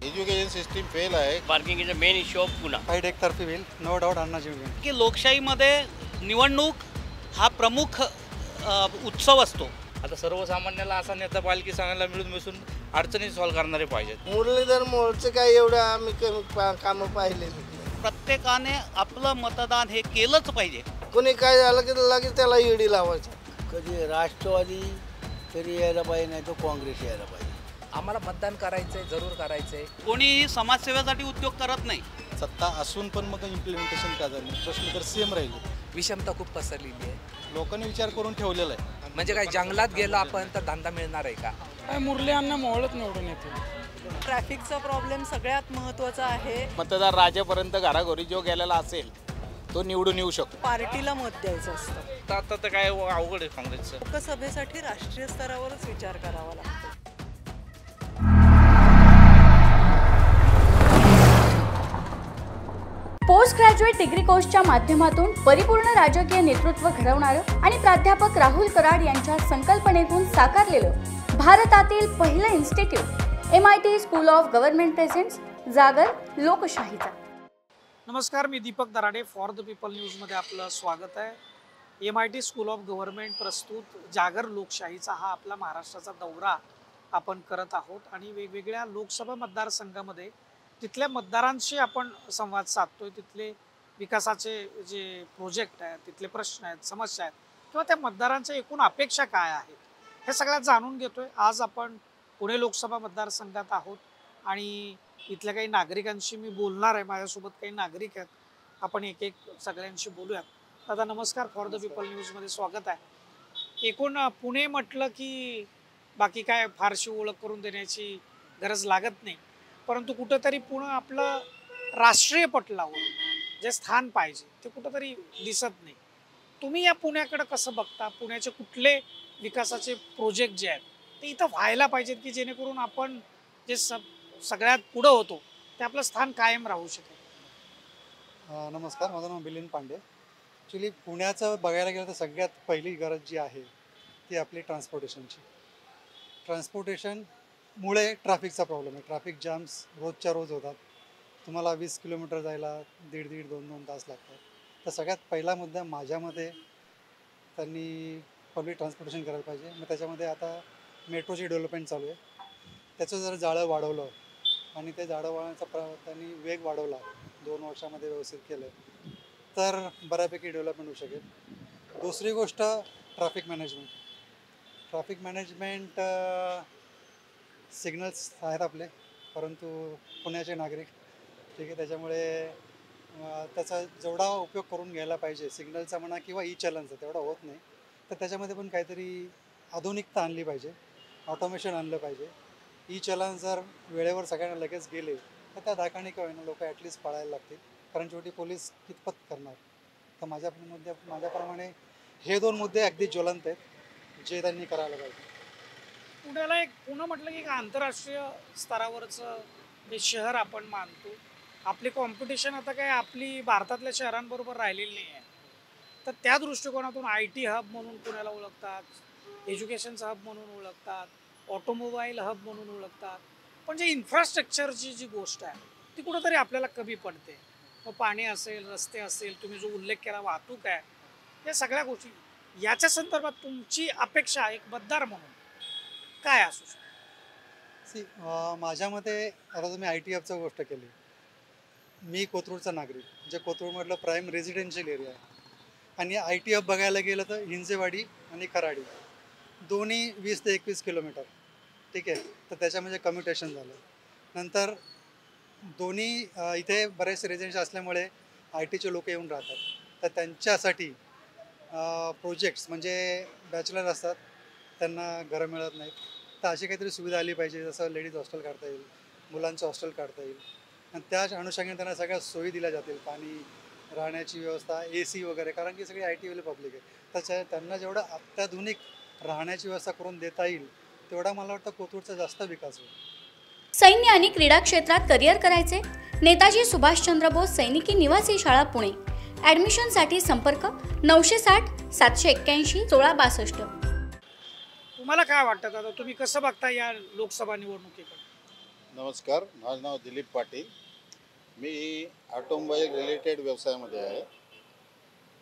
Education system fail आहे. Parking is a main issue of Pune. Fight एकतर्फी होईल, no doubt Annaji win. की लोकशाहीमध्ये निवडणूक हा प्रमुख उत्सव असतो. आता सर्वसामान्याला असा नेता पाहिजे की सगळ्यांना मिळून मिसळून अडचणी सॉल्व्ह करणारे पाहिजेत. मुरलीधर मोहोळचं काय एवढं आम्ही कामं पाहिले. प्रत्येकाने आपलं मतदान हे केलंच पाहिजे. कोणी काय झालं की लगेच त्याला ईडी लावायचं. कधी राष्ट्रवादी तरी यायला पाहिजे, नाही तर काँग्रेस यायला पाहिजे. आम्हाला मतदान करायचंय, जरूर करायचंय. कोणीही समाजसेवेसाठी उद्योग करत नाही. सत्ता असून पण मग इम्प्लिमेंटेशन का झालं, प्रश्न तर सेम राहिले. विषमता खूप पसरलेली आहे. लोकांनी विचार करून ठेवलेला आहे. म्हणजे काय जंगलात गेलो आपण तर धंदा मिळणार आहे का? काय मुरली अण्णा मोहोळच निवडून येते. ट्रॅफिकचा प्रॉब्लेम सगळ्यात महत्त्वाचा आहे. मतदार राजापर्यंत घराघरी जो गेलेला असेल तो निवडून येऊ शकतो. पार्टीला मत द्यायचं असतं. आता तर काय अवघड आहे काँग्रेसचं. लोकसभेसाठी राष्ट्रीय स्तरावरच विचार करावा लागतो. पोस्ट ग्रॅज्युएट डिग्री कोर्सच्या माध्यमातून परिपूर्ण राजकीय नेतृत्व घडवणारं आणि प्राध्यापक राहुल कराड यांच्या संकल्पनेतून साकारलेलं भारतातील पहिलं institute MIT school of government presents जागर लोकशाहीचा. नमस्कार, मी Deepak Darade, for the people न्यूजमध्ये आपलं स्वागत आहे. MIT स्कूल ऑफ गव्हर्नमेंट प्रस्तुत जागर लोकशाहीचा हा आपला महाराष्ट्राचा दौरा आपण करत आहोत आणि वेगवेगळ्या लोकसभा मतदारसंघामध्ये तिथल्या मतदारांशी आपण संवाद साधतोय. तिथले विकासाचे जे प्रोजेक्ट आहेत, तिथले प्रश्न आहेत, समस्या आहेत किंवा त्या मतदारांच्या एकूण अपेक्षा काय आहेत हे सगळ्यात जाणून घेतोय. आज आपण पुणे लोकसभा मतदारसंघात आहोत आणि इथल्या काही नागरिकांशी मी बोलणार आहे. माझ्यासोबत काही नागरिक आहेत, आपण एक एक सगळ्यांशी बोलूयात. दादा नमस्कार, फॉर द पीपल न्यूजमध्ये स्वागत आहे. एकूण पुणे म्हटलं की बाकी काय फारशी ओळख करून देण्याची गरज लागत नाही, परंतु कुठंतरी पुणे आपलं राष्ट्रीय पटलावर जे स्थान पाहिजे ते कुठंतरी दिसत नाही. तुम्ही या पुण्याकडे कसं बघता? पुण्याचे कुठले विकासाचे प्रोजेक्ट जे आहेत ते इथं व्हायला पाहिजेत की जेणेकरून आपण जे सगळ्यात पुढं होतो ते आपलं स्थान कायम राहू शकेल? नमस्कार, माझं नाव मिलिंद पांडे. ॲक्च्युली पुण्याचं बघायला गेलं तर सगळ्यात पहिली गरज जी आहे ती आपली ट्रान्सपोर्टेशनची. ट्रान्सपोर्टेशनमुळे ट्रॅफिकचा प्रॉब्लेम आहे. ट्रॅफिक जॅम्स रोजच्या रोज होतात. तुम्हाला 20 किलोमीटर जायला 1.5-2 तास लागतात. तर सगळ्यात पहिला मुद्दा माझ्या मते त्यांनी पब्लिक ट्रान्सपोर्टेशन करायला पाहिजे. मग त्याच्यामध्ये आता मेट्रोची डेव्हलपमेंट चालू आहे. त्याचं जर जाळं वाढवलं आणि ते जाळं वाढवण्याचा त्यांनी वेग वाढवला, 2 वर्षामध्ये व्यवस्थित केलं तर बऱ्यापैकी डेव्हलपमेंट होऊ शकेल. दुसरी गोष्ट traffic management. Traffic management signals आहेत आपले, परंतु पुण्याचे नागरिक ठीक आहे, त्याच्यामुळे त्याचा जेवढा उपयोग करून घ्यायला पाहिजे सिग्नलचा म्हणा किंवा चलनचा तेवढा होत नाही. तर त्याच्यामध्ये पण काहीतरी आधुनिकता आणली पाहिजे, ऑटोमेशन आणलं पाहिजे. चलन जर वेळेवर सगळ्यांना लगेच गेले तर त्या दाखाने का होईना लोक ॲटलिस्ट पाळायला लागतील, कारण शेवटी पोलीस कितपत करणार. तर माझ्याप्रमाणे हे 2 मुद्दे अगदी ज्वलंत आहेत जे त्यांनी करायला पाहिजे. पुण्याला पुणे म्हटलं की एक आंतरराष्ट्रीय स्तरावरचं जे शहर आपण मानतो. आपली कॉम्पिटिशन आता काय आपली भारतातल्या शहरांबरोबर राहिलेली नाही आहे. तर त्या दृष्टिकोनातून IT हब म्हणून पुण्याला ओळखतात, एज्युकेशनचं हब म्हणून ओळखतात, ऑटोमोबाईल हब म्हणून ओळखतात, पण जे इन्फ्रास्ट्रक्चरची जी गोष्ट आहे ती कुठंतरी आपल्याला कमी पडते. मग पाणी असेल, रस्ते असेल, तुम्ही जो उल्लेख केला वाहतूक आहे, या सगळ्या गोष्टी याच्या संदर्भात तुमची अपेक्षा एक मतदार म्हणून काय असू शकते? माझ्या मते आता तुम्ही IT हबची गोष्ट केली. मी कोथरूडचा नागरिक, जे कोथरूडमधलं प्राईम रेजिडेन्शियल एरिया आहे आणि IT हब बघायला गेलं तर हिंजेवाडी आणि कराडी दोन्ही 20 ते 21 किलोमीटर ठीक आहे. तर त्याच्यामध्ये कम्युटेशन झालं. नंतर दोन्ही इथे बरेचसे रेजिडेन्शियल असल्यामुळे ITचे लोक येऊन राहतात. तर त्यांच्यासाठी प्रोजेक्ट्स म्हणजे बॅचलर असतात त्यांना घरं मिळत नाहीत. तर अशी काहीतरी सुविधा आली पाहिजे, जसं लेडीज हॉस्टेल काढता येईल, मुलांचं हॉस्टेल काढता येईल आणि त्या अनुषंगाने त्यांना सगळ्या सोयी दिल्या जातील, पाणी, राहण्याची व्यवस्था, AC वगैरे, कारण की सगळी ITवाले पब्लिक आहे. त्यांना जेवढं अत्याधुनिक राहण्याची व्यवस्था करून देता येईल तेवढा मला वाटतं कोथरूडचा जास्त विकास होईल. सैन्य आणि क्रीडा क्षेत्रात करिअर करायचे? नेताजी सुभाषचंद्र बोस सैनिकी निवासी शाळा पुणे. ॲडमिशनसाठी संपर्क 960 781 1662. तुम्हाला काय वाटतं दादा, तुम्ही कसं बघता या लोकसभा निवडणुकीकडे? नमस्कार, माझं नाव दिलीप पाटील. मी ऑटोमोबाईल रिलेटेड व्यवसायामध्ये आहे.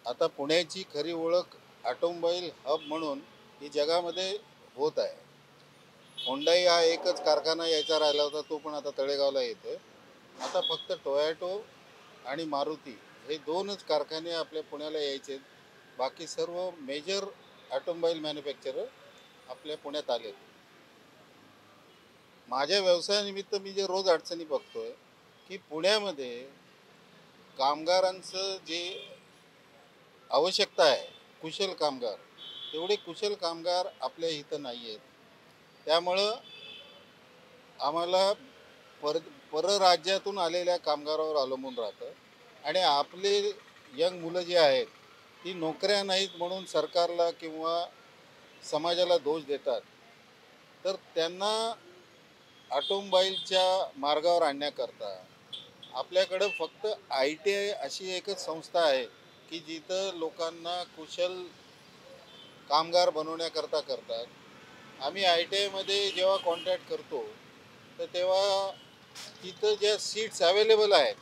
आता पुण्याची खरी ओळख ऑटोमोबाईल हब म्हणून ही जगामध्ये होत आहे. होंडाई हा एकच कारखाना यायचा राहिला होता, तो पण आता तळेगावला येतो आहे. आता फक्त टोयॅटो आणि मारुती हे दोनच कारखाने आपल्या पुण्याला यायचे आहेत. बाकी सर्व मेजर ऑटोमोबाईल मॅन्युफॅक्चरर आपल्या पुण्यात आले. माझ्या व्यवसायानिमित्त मी जे रोज अडचणी बघतोय की पुण्यामध्ये कामगारांचं जे आवश्यकता आहे, कुशल कामगार, तेवढे कुशल कामगार आपल्या इथं नाही आहेत. त्यामुळं आम्हाला परराज्यातून आलेल्या कामगारावर अवलंबून राहतं आणि आपले यंग मुलं जी आहेत ती नोकऱ्या नाहीत म्हणून सरकारला किंवा समाजाला दोष देतात. तर त्यांना ऑटोमोबाईलच्या मार्गावर आणण्याकरता आपल्याकडं फक्त ITI अशी एकच संस्था आहे की जिथं लोकांना कुशल कामगार बनवण्याकरता करतात. आम्ही ITI मध्ये जेव्हा कॉन्टॅक्ट करतो तर तेव्हा तिथं ज्या सीट्स अवेलेबल आहेत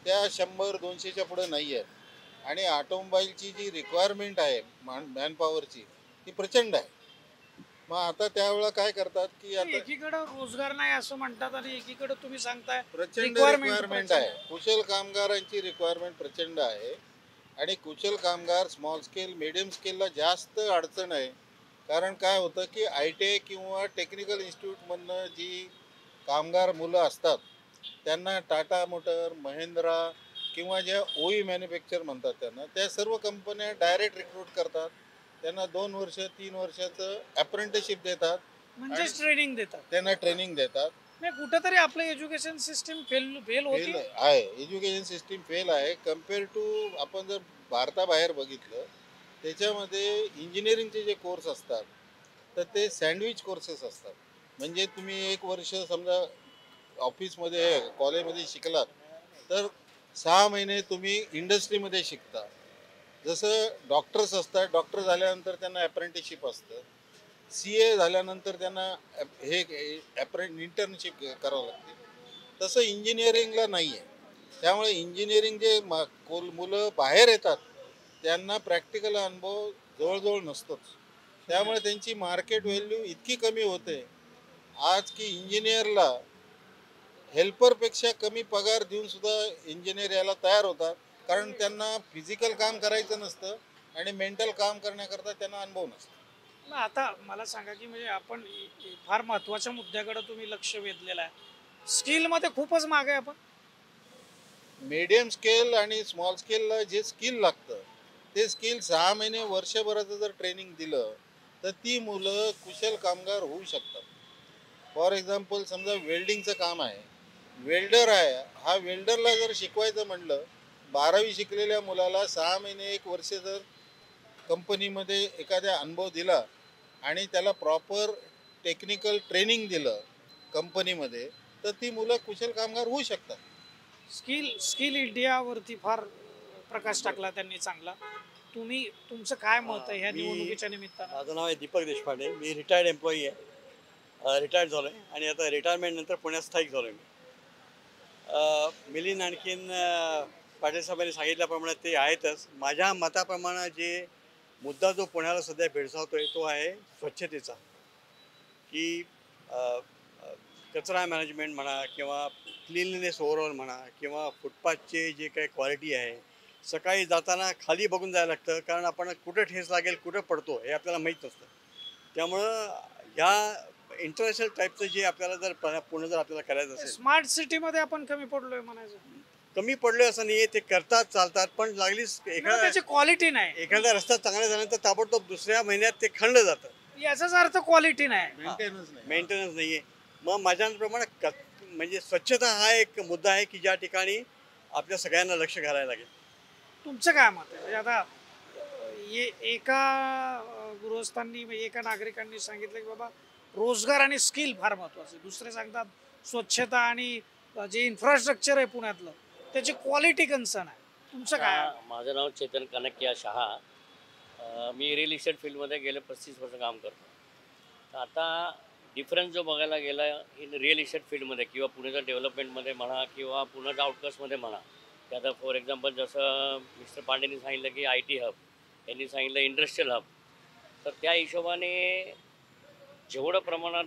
त्या 100-200च्या पुढे नाही आहेत आणि ऑटोमोबाईलची जी रिक्वायरमेंट आहे मॅनपॉवरची ती प्रचंड आहे. मग आता त्यावेळेला काय करतात की आता एकीकडे रोजगार नाही असं म्हणतात आणि एकीकडे तुम्ही सांगताय प्रचंड requirement रिक्वायरमेंट आहे. कुशल कामगारांची रिक्वायरमेंट प्रचंड आहे आणि कुशल कामगार स्मॉल स्केल मीडियम स्केलला जास्त अडचण आहे. कारण काय होतं की ITI किंवा टेक्निकल इन्स्टिट्यूटमधनं जी कामगार मुलं असतात त्यांना टाटा मोटर, महिंद्रा किंवा ज्या OE मॅन्युफॅक्चर म्हणतात त्यांना, त्या सर्व कंपन्या डायरेक्ट रिक्रूट करतात. त्यांना 2 वर्ष 3 वर्षाचं अप्रेंटिसशिप देतात, म्हणजे ट्रेनिंग देतात, त्यांना ट्रेनिंग देतात. नाही कुठेतरी आपलं एज्युकेशन सिस्टीम फेल फेल होती आहे. एज्युकेशन सिस्टीम फेल आहे कम्पेअर टू आपण जर भारताबाहेर बघितलं त्याच्यामध्ये इंजिनिअरिंगचे जे कोर्स असतात तर ते सँडविच कोर्सेस असतात. म्हणजे तुम्ही 1 वर्ष समजा ऑफिसमध्ये कॉलेजमध्ये शिकलात तर 6 महिने तुम्ही इंडस्ट्रीमध्ये शिकता. जसं डॉक्टर्स असतात, डॉक्टर झाल्यानंतर त्यांना अप्रेंटिसशिप असतं. CA झाल्यानंतर त्यांना हे इंटर्नशिप करावं लागते. तसं इंजिनिअरिंगला नाही आहे. त्यामुळे इंजिनिअरिंग जे मुलं बाहेर येतात त्यांना प्रॅक्टिकल अनुभव जवळजवळ नसतोच. त्यामुळे त्यांची मार्केट व्हॅल्यू इतकी कमी होते आज की इंजिनिअरला हेल्परपेक्षा कमी पगार देऊनसुद्धा इंजिनियर यायला तयार होतात. कारण त्यांना फिजिकल काम करायचं नसतं आणि मेंटल काम करण्याकरता त्यांना अनुभव नसतो. आता मला सांगा की म्हणजे आपण फार महत्वाच्या मुद्द्याकडे तुम्ही लक्ष वेधलेलं आहे. स्किलमध्ये खूपच मागे आहे आपण. मीडियम स्केल आणि स्मॉल स्केलला जे स्किल लागतं ते स्किल 6 महिने वर्षभराचं जर ट्रेनिंग दिलं तर ती मुलं कुशल कामगार होऊ शकतात. फॉर एक्झाम्पल समजा वेल्डिंगचं काम आहे, वेल्डर आहे, हा वेल्डरला जर शिकवायचं म्हटलं 12वी शिकलेल्या मुलाला 6 महिने 1 वर्ष जर कंपनीमध्ये एखाद्या अनुभव दिला आणि त्याला प्रॉपर टेक्निकल ट्रेनिंग दिलं कंपनीमध्ये तर ती मुलं कुशल कामगार होऊ शकतात. स्किल इंडियावरती फार प्रकाश टाकला त्यांनी चांगला. तुमचं काय मत आहे ह्या निवडणुकीच्या निमित्तानं? माझं नाव आहे दीपक देशपांडे. मी रिटायर्ड एम्प्लॉई आहे, रिटायर्ड झालो आहे आणि आता रिटायरमेंट नंतर पुण्यात स्थायिक झालो आहे. मी मिलिंद आणखीन पाटील साहेबांनी सांगितल्याप्रमाणे ते आहेतच. माझ्या मताप्रमाणे जे मुद्दा जो पुण्याला सध्या भेडसावतो आहे तो आहे स्वच्छतेचा. की कचरा मॅनेजमेंट म्हणा किंवा क्लीनलीनेस ओव्हरऑल म्हणा किंवा फुटपाथचे जे काही क्वालिटी आहे, सकाळी जाताना खाली बघून जायला लागतं कारण आपण कुठं ठेस लागेल कुठं पडतो हे आपल्याला माहीत नसतं. त्यामुळं ह्या इंटरनॅशनल टाईपचं जे आपल्याला जर पूर्ण जर आपल्याला करायचं असेल, स्मार्ट सिटीमध्ये आपण कमी पडलोय म्हणायचं. कमी पडलोय असं नाही आहे, ते करतात चालतात पण लागलीच त्याची क्वालिटी नाही. एखादा रस्ता चांगला झाल्यानंतर ताबडतोब दुसऱ्या महिन्यात ते खणलं जातं. याचाच अर्थ क्वालिटी नाही, मेंटेनन्स नाही आहे. मग माझ्याप्रमाणे म्हणजे स्वच्छता हा एक मुद्दा आहे की ज्या ठिकाणी आपल्या सगळ्यांना लक्ष घालायला लागेल. तुमचं काय मत आहे? म्हणजे आता एका गृहस्थांनी एका नागरिकांनी सांगितलं की बाबा रोजगार आणि स्किल फार महत्वाचं. दुसरे सांगतात स्वच्छता आणि जे इन्फ्रास्ट्रक्चर आहे पुण्यातलं त्याची क्वालिटी कन्सर्न आहे. तुमचं काय? माझं नाव चेतन कनकिया शहा. मी रिअल इस्टेट फील्डमध्ये गेले 35 वर्ष काम करतो. तर आता डिफरन्स जो बघायला गेला इन रिअल इस्टेट फील्डमध्ये किंवा पुण्याच्या डेव्हलपमेंटमध्ये म्हणा किंवा पुण्याच्या आउटकट्समध्ये म्हणा, की आता फॉर एक्झाम्पल जसं मिस्टर पांडेंनी सांगितलं की IT हब, यांनी सांगितलं इंडस्ट्रियल हब, तर त्या हिशोबाने जेवढं प्रमाणात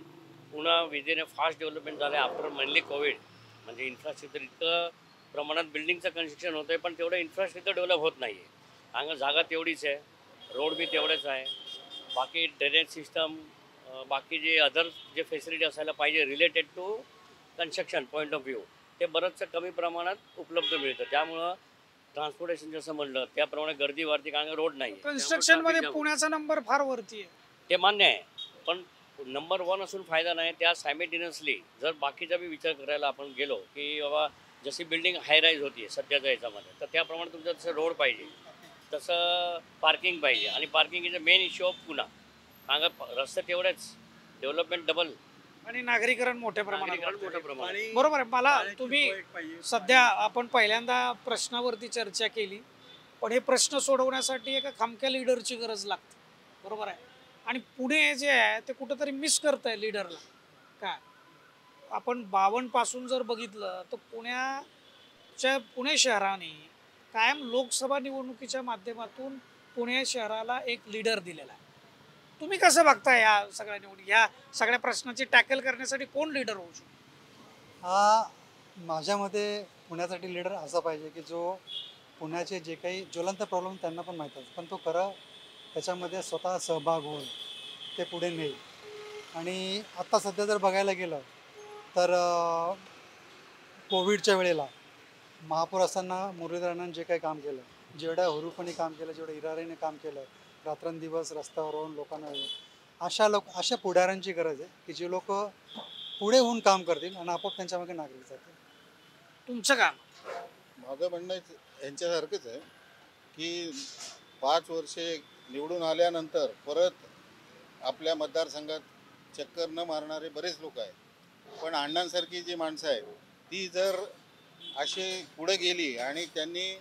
पुन्हा विदिन फास्ट डेव्हलपमेंट झालं आफ्टर मेनली कोविड, म्हणजे इन्फ्रास्ट्रक्चर इतकं प्रमाणात बिल्डिंगचं कन्स्ट्रक्शन होतं आहे, पण तेवढं इन्फ्रास्ट्रक्चर डेव्हलप होत नाही आहे. अंग जागा तेवढीच आहे, रोड बी तेवढेच आहे, बाकी ड्रेनेज सिस्टम, बाकी जे अदर जे फॅसिलिटी असायला पाहिजे related to construction point of view, ते बरंचसं कमी प्रमाणात उपलब्ध मिळतं. त्यामुळं ट्रान्सपोर्टेशन जसं म्हणलं त्याप्रमाणे गर्दी वाढते, कारण रोड नाही. कन्स्ट्रक्शन मध्ये पुण्याचा नंबर फार वरती आहे, ते मान्य आहे, पण नंबर 1 असून फायदा नाही. त्या सायमेटिनियसली जर बाकीचा बी विचार करायला आपण गेलो की बाबा जशी बिल्डिंग हाय राईज होती सध्याच्या याच्यामध्ये, तर त्याप्रमाणे तुमचं जसं रोड पाहिजे, तसं पार्किंग पाहिजे. आणि parking is a main issue of Pune. सांगा रस्ते तेवढेच, डेव्हलपमेंट डबल आणि नागरीकरण मोठ्या प्रमाणात. प्रमाणात बरोबर आहे. मला तुम्ही सध्या आपण पहिल्यांदा प्रश्नावरती चर्चा केली, पण हे प्रश्न सोडवण्यासाठी एका खामक्या लीडरची गरज लागते. बरोबर आहे. आणि पुणे जे आहे ते कुठंतरी मिस करत आहे लीडरला. काय आपण 52 पासून जर बघितलं तर पुणे शहराने कायम लोकसभा निवडणुकीच्या माध्यमातून पुणे शहराला एक लीडर दिलेला आहे. तुम्ही कसं बघता या सगळ्या निवडणूक, या सगळ्या प्रश्नाची टॅकल करण्यासाठी कोण लीडर होऊ शकतो? माझ्या मते पुण्यासाठी लीडर असा पाहिजे की जो पुण्याचे जे काही ज्वलंत प्रॉब्लेम त्यांना पण माहीत असतात, पण तो खरं त्याच्यामध्ये स्वतः सहभाग होऊन ते पुढे नेईल. आणि आत्ता सध्या जर बघायला गेलं तर कोविडच्या वेळेला महापौर असताना मुरलीधर अण्णांनी जे काही काम केलं, जेवढ्या हुरूपणे काम केलं, जेवढं इरारीने काम केलं, रात्रंदिवस रस्त्यावर राहून लोकांना, अशा पुढाऱ्यांची गरज आहे की जे लोक पुढे होऊन काम करतील आणि आपोआप त्यांच्यामागे नागरिक जातील. तुमचं काम? माझं म्हणणं यांच्यासारखंच आहे की 5 वर्षे निवडून आल्यानंतर परत आपल्या मतदारसंघात चक्कर न मारणारे बरेच लोक आहेत, पण अण्णांसारखी जी माणसं आहेत ती जर असे पुढे गेली आणि त्यांनी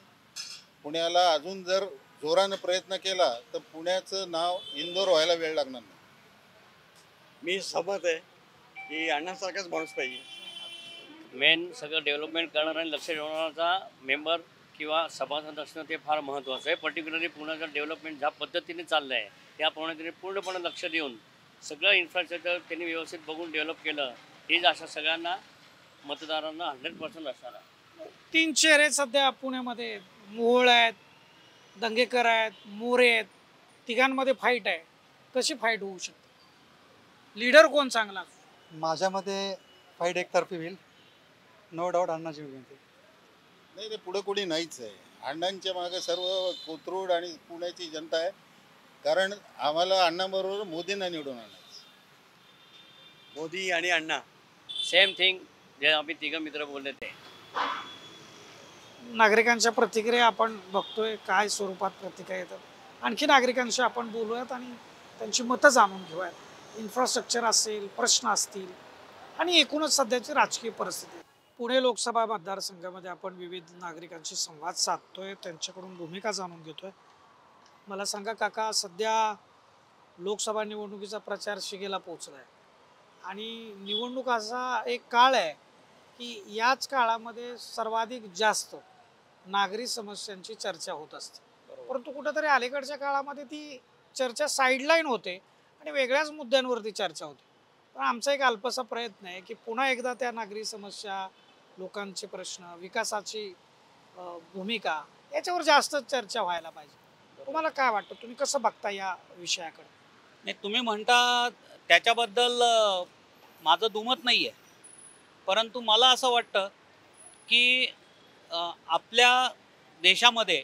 पुण्याला अजून जर जोरानं प्रयत्न केला तर पुण्याचं नाव इंदोर व्हायला वेळ लागणार नाही. मी सहमत आहे की अण्णांसारखाच माणूस पाहिजे. मेन सगळं डेव्हलपमेंट करणारा आणि लक्ष ठेवणारा मेंबर किंवा सभासद असणं ते फार महत्त्वाचं आहे. पर्टिक्युलरली पुण्याचं डेव्हलपमेंट ज्या पद्धतीने चाललं आहे त्याप्रमाणे त्यांनी पूर्णपणे लक्ष देऊन सगळं इन्फ्रास्ट्रक्चर त्यांनी व्यवस्थित बघून डेव्हलप केलं, हीच अशा सगळ्यांना मतदारांना 100% असणार आहे. 3 चेहरे सध्या पुण्यामध्ये, मोहोळ आहेत, दंगेकर आहेत, मोरे आहेत, तिघांमध्ये फाईट आहे. कशी फाईट होऊ शकते? लीडर कोण चांगला? माझ्या मते फाईट एकतर्फी होईल, नो डाऊट अण्णा जीव घेतील. नाही, ते पुढं कोणी नाहीच आहे. अण्णांच्या मागे सर्व कोथरूड आणि पुण्याची जनता आहे, कारण आम्हाला अण्णाबरोबर मोदींना निवडून आणायचं. मोदी आणि अण्णा सेम थिंग, जे आम्ही तिघं मित्र बोलले ते. नागरिकांच्या प्रतिक्रिया आपण बघतोय, काय स्वरूपात प्रतिक्रिया येतात. आणखी नागरिकांशी आपण बोलूयात आणि त्यांची मतं जाणून घेऊयात. इन्फ्रास्ट्रक्चर असेल, प्रश्न असतील आणि एकूणच सध्याची राजकीय परिस्थिती. पुणे लोकसभा मतदारसंघामध्ये आपण विविध नागरिकांशी संवाद साधतोय, त्यांच्याकडून भूमिका जाणून घेतोय. मला सांगा काका, सध्या लोकसभा निवडणुकीचा प्रचार शिगेला पोचला आहे आणि निवडणूक असा एक काळ आहे की याच काळामध्ये सर्वाधिक जास्त नागरी समस्यांची चर्चा होत असते, परंतु कुठेतरी अलीकडच्या काळामध्ये ती चर्चा साईडलाईन होते आणि वेगळ्याच मुद्द्यांवरती चर्चा होते. पण आमचा एक अल्पसा प्रयत्न आहे की पुन्हा एकदा त्या नागरी समस्या, लोकांचे प्रश्न, विकासाची भूमिका याच्यावर जास्त चर्चा व्हायला पाहिजे. तुम्हाला काय वाटतं? तुम्ही कसं बघता या विषयाकडे? नाही, तुम्ही म्हणता त्याच्याबद्दल माझं दुमत नाही आहे, परंतु मला असं वाटतं की आपल्या देशामध्ये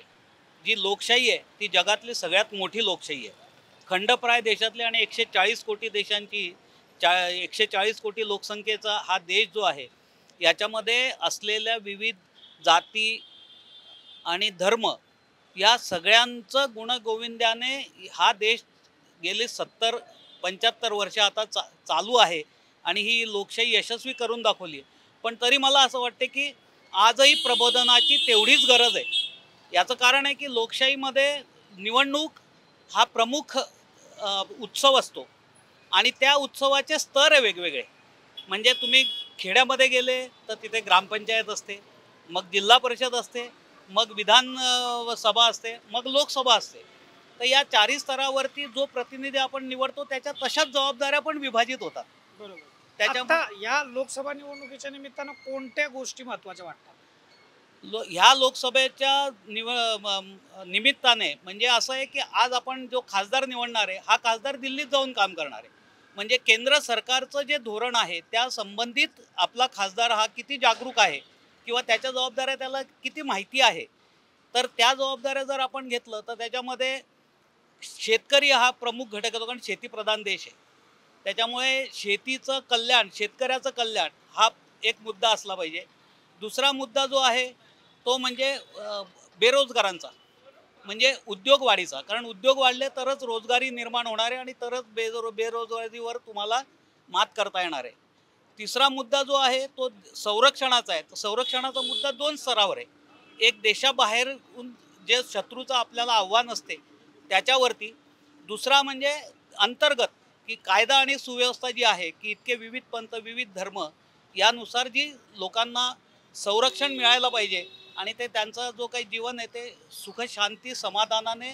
जी लोकशाही आहे ती जगातली सगळ्यात मोठी लोकशाही आहे. खंडप्राय देशातली आणि 140 कोटी देशांची 140 कोटी लोकसंख्येचा हा देश जो आहे, याच्यामध्ये असलेल्या विविध जाती आणि धर्म या सगळ्यांचं गुणगोविंदाने हा देश गेले 70-75 वर्ष आता चालू आहे आणि ही लोकशाही यशस्वी करून दाखवली आहे. पण तरी मला असं वाटते की आजही प्रबोधनाची तेवढीच गरज आहे. याचं कारण आहे की लोकशाहीमध्ये निवडणूक हा प्रमुख उत्सव असतो आणि त्या उत्सवाचे स्तर आहे वेगवेगळे. म्हणजे तुम्ही खेड्यामध्ये गेले तर तिथे ग्रामपंचायत असते, मग जिल्हा परिषद असते, मग विधान सभा असते, मग लोकसभा असते. तर या चारही स्तरावरती जो प्रतिनिधी आपण निवडतो त्याच्या तशाच जबाबदाऱ्या पण विभाजित होतात. बरोबर. आता या लोकसभा निवडणुकीच्या निमित्तानं कोणत्या गोष्टी महत्त्वाच्या वाटतात? ह्या लोकसभेच्या निमित्ताने म्हणजे असं आहे की आज आपण जो खासदार निवडणार आहे हा खासदार दिल्लीत जाऊन काम करणार आहे. म्हणजे केंद्र सरकारचं जे धोरण आहे त्या संबंधित आपला खासदार हा किती जागरूक आहे किंवा त्याच्या जबाबदाऱ्या त्याला किती माहिती आहे. तर त्या जबाबदाऱ्या जर आपण घेतलं तर त्याच्यामध्ये शेतकरी हा प्रमुख घटक आहे, कारण शेतीप्रधान देश आहे. त्याच्यामुळे शेतीचं कल्याण, शेतकऱ्याचं कल्याण हा एक मुद्दा असला पाहिजे. दुसरा मुद्दा जो आहे तो म्हणजे बेरोजगारांचा, म्हणजे उद्योग वाढीचा. कारण उद्योग वाढले तरच रोजगारी निर्माण होणार आहे आणि तरच बेरोजगारीवर तुम्हाला मात करता येणार आहे. तिसरा मुद्दा जो आहे तो संरक्षणाचा आहे. संरक्षणाचा मुद्दा 2 स्तरावर आहे. एक देशाबाहेर जे शत्रूचं आपल्याला आव्हान असते त्याच्यावरती. दुसरा म्हणजे अंतर्गत की कायदा आणि सुव्यवस्था जी आहे की इतके विविध पंथ, विविध धर्म यानुसार जी लोकांना संरक्षण मिळायला पाहिजे आणि ते त्यांचा जो काही जीवन आहे ते सुख शांती समाधानाने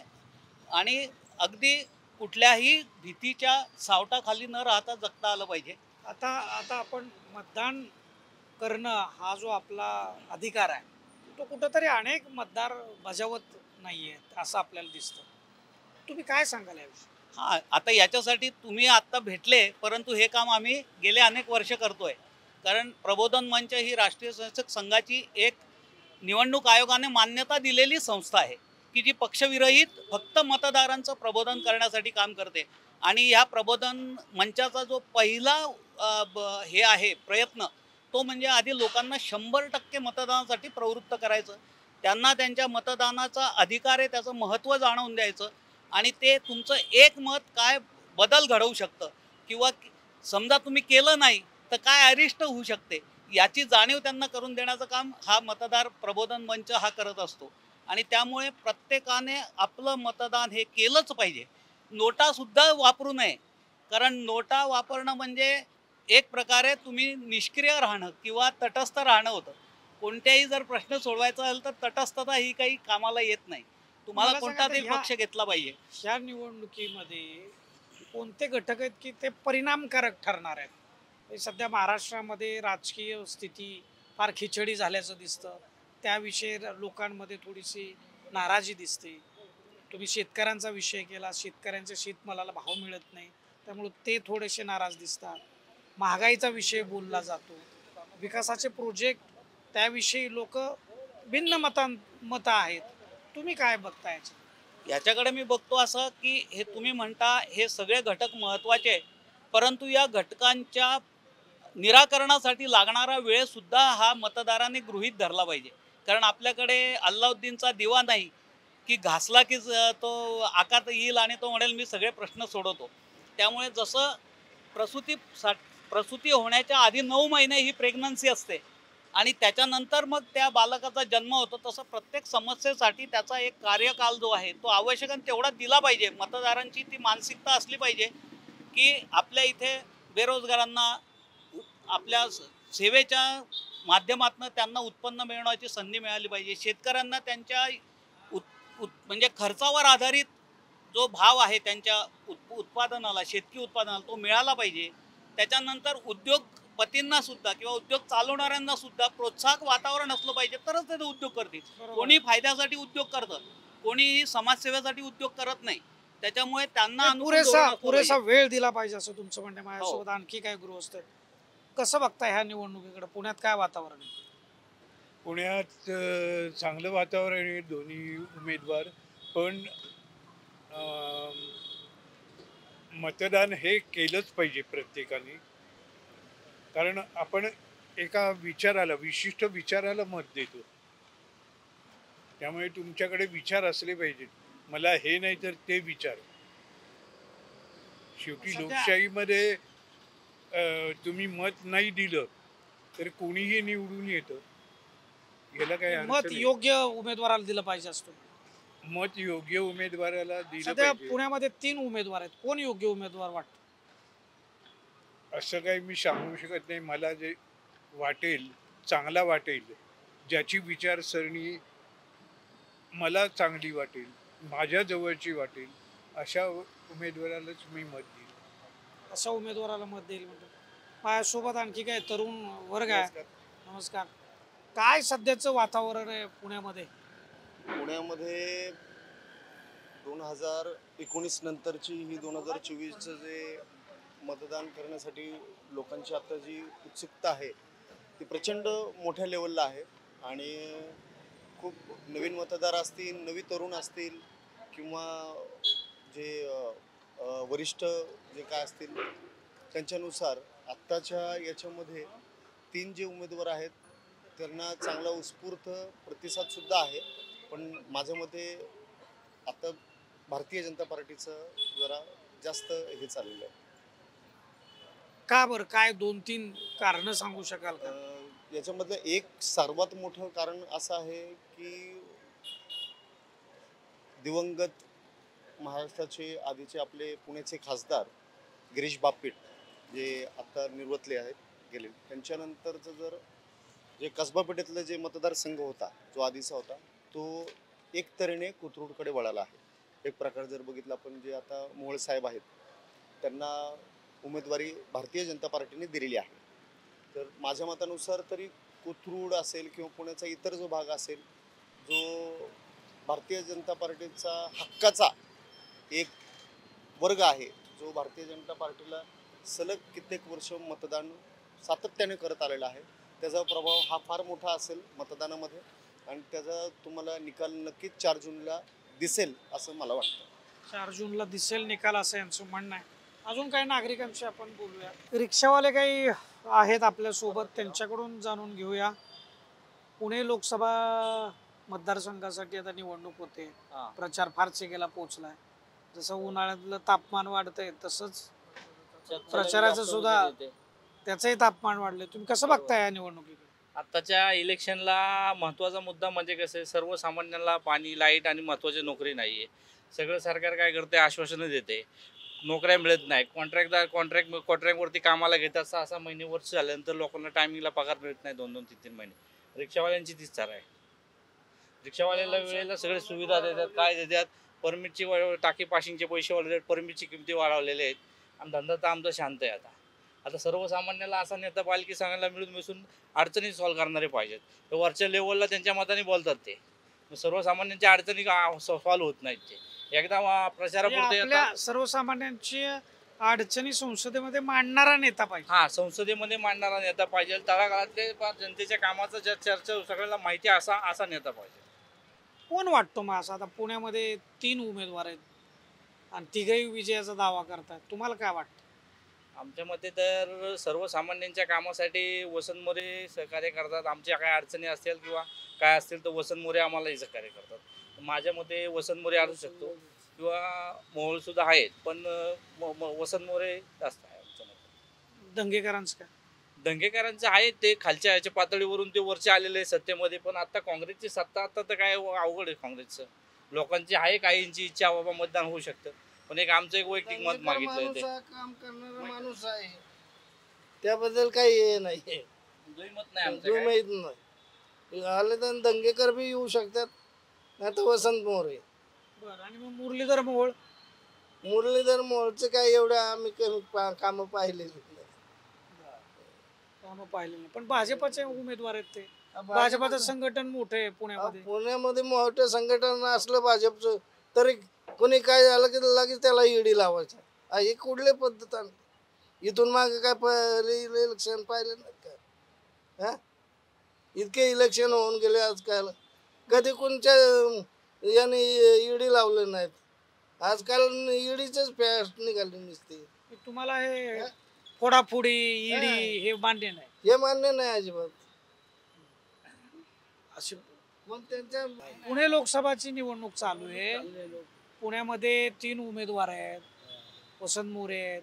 आणि अगदी कुठल्याही भीतीच्या सावटाखाली न राहता जगता आलं पाहिजे. आता आपण मतदान करणं हा जो आपला अधिकार आहे तो कुठंतरी अनेक मतदार बजावत नाही आहेत असं आपल्याला दिसतं. तुम्ही काय सांगाल याविषयी? हां, आता याच्यासाठी तुम्ही आत्ता भेटले, परंतु हे काम आम्ही गेले अनेक वर्ष करतोय. कारण प्रबोधन मंच ही राष्ट्रीय स्वयंसेवक संघाची एक निवडणूक आयोगाने मान्यता दिलेली संस्था आहे की जी पक्षविरहित फक्त मतदारांचं प्रबोधन करण्यासाठी काम करते. आणि ह्या प्रबोधन मंचाचा जो पहिला हे आहे प्रयत्न तो म्हणजे आधी लोकांना 100% मतदानासाठी प्रवृत्त करायचं, त्यांना त्यांच्या मतदानाचा अधिकार आहे त्याचं महत्त्व जाणवून द्यायचं आणि ते तुमचं एक मत काय बदल घडवू शकतं किंवा समजा तुम्ही केलं नाही तर काय अरिष्ट होऊ शकते याची जाणीव त्यांना करून देण्याचं काम हा मतदार प्रबोधन मंच हा करत असतो. आणि त्यामुळे प्रत्येकाने आपलं मतदान हे केलंच पाहिजे. नोटासुद्धा वापरू नये, कारण नोटा वापरणं म्हणजे एक प्रकारे तुम्ही निष्क्रिय राहणं किंवा तटस्थ राहणं होतं. कोणत्याही जर प्रश्न सोडवायचा असेल तर तटस्थता ही काही कामाला येत नाही. तुम्हाला कोणता तरी पक्ष घेतला पाहिजे. ह्या निवडणुकीमध्ये कोणते घटक आहेत की ते परिणामकारक ठरणार आहेत? सध्या महाराष्ट्रामध्ये राजकीय स्थिती फार खिचडी झाल्याचं दिसतं, त्याविषयी लोकांमध्ये थोडीशी नाराजी दिसते. तुम्ही शेतकऱ्यांचा विषय केला, शेतकऱ्यांच्या शेतमालाला भाव मिळत नाही त्यामुळे ते थोडेसे नाराज दिसतात. महागाईचा विषय बोलला जातो, विकासाचे प्रोजेक्ट त्याविषयी लोक भिन्न मत आहेत. तुम्ही काय बघताय याच्याकडे? मी बघतो असं की हे तुम्ही म्हणता हे सगळे घटक महत्त्वाचे, परंतु या घटकांच्या निराकरणासाठी लागणारा वेळ सुद्धा हा मतदारांनी गृहीत धरला पाहिजे. कारण आपल्याकडे अल्लाउद्दीनचा दिवा नाही की घासला की तो आकात येईल आणि तो म्हणेल मी सगळे प्रश्न सोडवतो. त्यामुळे जसं प्रसूती होण्याच्या आधी 9 महिने ही प्रेग्नन्सी असते आणि त्याच्यानंतर मग त्या बालकाचा जन्म होतो, तसं प्रत्येक समस्येसाठी त्याचा एक कार्यकाल जो आहे तो आवश्यक आणि तेवढा दिला पाहिजे. मतदारांची ती मानसिकता असली पाहिजे की आपल्या इथे बेरोजगारांना आपल्या सेवेच्या माध्यमातून त्यांना उत्पन्न मिळवण्याची संधी मिळाली पाहिजे. शेतकऱ्यांना त्यांच्या म्हणजे खर्चावर आधारित जो भाव आहे त्यांच्या उत्पादनाला, शेतकी उत्पादनाला तो मिळाला पाहिजे. त्याच्यानंतर उद्योगपतींना सुद्धा किंवा उद्योग चालवणाऱ्यांना सुद्धा प्रोत्साहक वातावरण असलं पाहिजे तरच ते उद्योग करतील. कोणी फायद्यासाठी उद्योग करतं, कोणी समाजसेवेसाठी उद्योग करत नाही. त्याच्यामुळे त्यांना पुरेसा वेळ दिला पाहिजे असं तुमचं म्हणणं. माझ्यासोबत आणखी काय गृहस्थ आहेत. कसं बघताय ह्या निवडणुकीकडे? पुण्यात काय वातावरण आहे? पुण्यात चांगलं वातावरण आहे, दोन्ही उमेदवार, पण मतदान हे केलंच पाहिजे प्रत्येकाने. कारण आपण एका विचाराला, विशिष्ट विचाराला मत देतो, त्यामुळे तुमच्याकडे विचार असले पाहिजेत. मला हे नाही तर ते विचार. शेवटी लोकशाहीमध्ये तुम्ही मत नाही दिलं तर कोणीही निवडून येतं. याला काय मत योग्य उमेदवाराला दिलं पाहिजे असतो. मत योग्य उमेदवाराला दिलं सध्या पाहिजे. पुण्यामध्ये 3 उमेदवार आहेत. कोण योग्य उमेदवार वाटतो? असं काही मी सांगू शकत नाही. मला जे वाटेल, चांगला वाटेल, ज्याची विचारसरणी मला चांगली वाटेल, माझ्या जवळची वाटेल, अशा उमेदवारालाच मी मत देईल. अशा उमेदवाराला मत देईल म्हणजे. माझ्यासोबत आणखी काय तरुण वर्ग आहे. नमस्कार. काय सध्याचं वातावरण आहे पुण्यामध्ये? पुण्यामध्ये 2019 नंतरची ही 2024चं जे मतदान करण्यासाठी लोकांची आता जी उत्सुकता आहे ती प्रचंड मोठ्या लेवलला आहे. आणि खूप नवीन मतदार असतील, नवी तरुण असतील किंवा जे वरिष्ठ जे काय असतील त्यांच्यानुसार आत्ताच्या याच्यामध्ये 3 जे उमेदवार आहेत त्यांना चांगला उत्स्फूर्त प्रतिसादसुद्धा आहे. पण माझ्या मते आता भारतीय जनता पार्टीचं जरा जास्त हे चाललेलं आहे. का बरं? काय 2-3 कारणं सांगू शकाल का? याच्यामधलं एक सर्वात मोठं कारण असं आहे की दिवंगत महाराष्ट्राचे आधीचे आपले पुण्याचे खासदार गिरीश बापट जे आता निर्वतले आहेत गेले, त्यांच्यानंतरचं जर जे कसबा पेठेतलं जे मतदारसंघ होता जो आधीचा होता तो एक तऱ्हेने कोथरूडकडे वळाला आहे. एक प्रकार जर बघितला आपण जे आता मोहोळ साहेब आहेत त्यांना उमेदवारी भारतीय जनता पार्टीने दिलेली आहे. तर माझ्या मतानुसार तरी कोथरूड असेल किंवा पुण्याचा इतर जो भाग असेल जो भारतीय जनता पार्टीचा हक्काचा एक वर्ग आहे जो भारतीय जनता पार्टीला सलग कित्येक वर्ष मतदान सातत्याने करत आलेला आहे, त्याचा प्रभाव हा फार मोठा असेल मतदानामध्ये आणि त्याचा तुम्हाला निकाल नक्कीच 4 जूनला दिसेल असं मला वाटतं. 4 जूनला दिसेल निकाल असं यांचं म्हणणं आहे. अजून काही नागरिकांशी आपण बोलूया. रिक्षावाले काही आहेत आपल्यासोबत, त्यांच्याकडून जाणून घेऊया. पुणे लोकसभा मतदारसंघासाठी आता निवडणूक होते. प्रचार फार चेगेला पोहोचलाय. जसं उन्हाळ्यातलं तापमान वाढतंय तसंच प्रचाराचं सुद्धा त्याचंही तापमान वाढलंय. तुम्ही कसं बघताय या निवडणुकीकडे? आत्ताच्या इलेक्शनला महत्त्वाचा मुद्दा म्हणजे कसं आहे, सर्वसामान्यांना पाणी, लाईट आणि महत्त्वाची नोकरी नाही आहे. सगळं सरकार काय करते, आश्वासनं देते, नोकऱ्या मिळत नाही. कॉन्ट्रॅक्टवरती कामाला घेतात. 6-6 महिने वर्ष झाल्यानंतर लोकांना टायमिंगला पगार मिळत नाही. 2-2, 3-3 महिने. रिक्षावाल्यांची तीच चाल आहे. रिक्षावाल्याला वेळेला सगळे सुविधा देतात, काय देतात, परमिटची टाकी पाशिंगचे पैसे वाढवले, परमिटची किमती वाढवलेले आहेत आणि धंदा तर आमचा शांत आहे. आता सर्वसामान्याला असा नेता पाहिजे की सगळ्यांना मिळून मिसळून अडचणी सॉल्व्ह करणारे पाहिजेत. वरच्या लेवलला त्यांच्या मताने बोलतात ते, सर्वसामान्यांच्या अडचणी सॉल्व्ह होत नाहीत. ते एकदा प्रचारापुरते आपल्या सर्वसामान्यांची अडचणी संसदेमध्ये मांडणारा नेता पाहिजे. हा, संसदेमध्ये मांडणारा नेता पाहिजे. तळागाळातले जनतेच्या कामाचं ज्या चर्चा सगळ्यांना माहिती असा नेता पाहिजे. कोण वाटतो मग असं? आता पुण्यामध्ये 3 उमेदवार आहेत आणि तिघही विजयाचा दावा करतात. तुम्हाला काय वाटतं? आमच्या मते तर सर्वसामान्यांच्या कामासाठी वसंत मोरे सहकार्य करतात. आमच्या काय अडचणी असतील किंवा काय असतील तर वसंत मोरे आम्हालाही सहकार्य करतात. माझ्या मते वसंत मोरे असू शकतो किंवा मोहोळ सुद्धा आहेत, पण वसंत मोरे जास्त आहे आमच्या मते. दंगेकरांचं काय? दंगेकरांचं आहे ते खालच्या ह्याच्या पातळीवरून ते वरचे आलेले सत्तेमध्ये, पण आता काँग्रेसची सत्ता आता तर काय अवघड आहे काँग्रेसचं. लोकांची आहे काहींची इच्छा बाबा मतदान होऊ शकतं, पण एक वैयक्तिक मत मागितलं ते. काम करणारा माणूस आहे, त्याबद्दल काही हे नाही. दुईमत नाही आमचं दुईमत नाही. आले तर दंगेकर बी येऊ शकतात, नाही तर वसंत मोरे. बरं. आणि मग मुरलीधर मोहोळ? मुरलीधर मोहोळचं काय एवढं आम्ही कामं पाहिलेली नाही. कामं पाहिलेली नाही, पण भाजपचे उमेदवार आहेत ते. भाजपाचं संघटन मोठं आहे पुण्यामध्ये. पुण्यामध्ये मोठं संघटन असलं भाजपचं तरी कोणी काय झालं की लगेच त्याला ईडी लावायचं. ही कुठली पद्धत आहे? इथून मागे काय इलेक्शन पाहिले नाहीत का? इतके इलेक्शन होऊन गेले आजकाल, कधी कोणच्या याने ईडी लावले नाहीत. आजकाल ईडीचेच फॅस्ट निघाले नुसते. तुम्हाला हे फोडाफोडी ईडी हे मान्य नाही? हे मान्य नाही अजिबात. असे पुणे लोकसभाची निवडणूक चालू आहे. पुण्यामध्ये 3 उमेदवार आहेत. वसंत मोरे आहेत,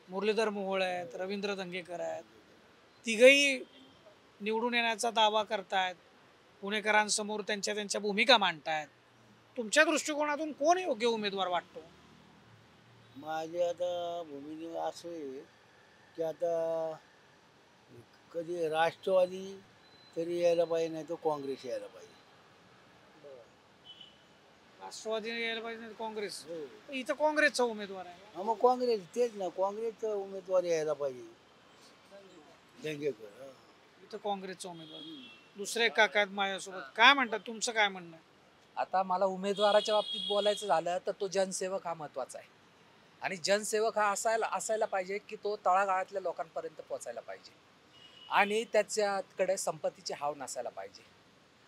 मुरलीधर मोहोळ आहेत, रवींद्र दंगेकर आहेत. तिघही निवडून येण्याचा दावा करतायत. पुणेकरांसमोर त्यांच्या भूमिका मांडतायत. तुमच्या दृष्टिकोनातून कोण योग्य उमेदवार वाटतो? माझी आता भूमिका असं आहे की आता कधी राष्ट्रवादी तरी यायला पाहिजे, नाही तर काँग्रेस यायला पाहिजे. राष्ट्रवादी यायला पाहिजे नाही तर काँग्रेस. इथं काँग्रेसचा उमेदवार आहे. हा, मग काँग्रेस तेच ना, काँग्रेसचा उमेदवार यायला पाहिजे. दंगेकर. इथं काँग्रेसचा उमेदवार. दुसरे काका आहेत माझ्यासोबत. काय म्हणतात, तुमचं काय म्हणणं आहे? आता मला उमेदवाराच्या बाबतीत बोलायचं झालं तर तो जनसेवक हा महत्त्वाचा आहे. आणि जनसेवक हा असायला पाहिजे की तो तळागाळातल्या लोकांपर्यंत पोहोचायला पाहिजे आणि त्याच्याकडे संपत्तीची हाव नसायला पाहिजे.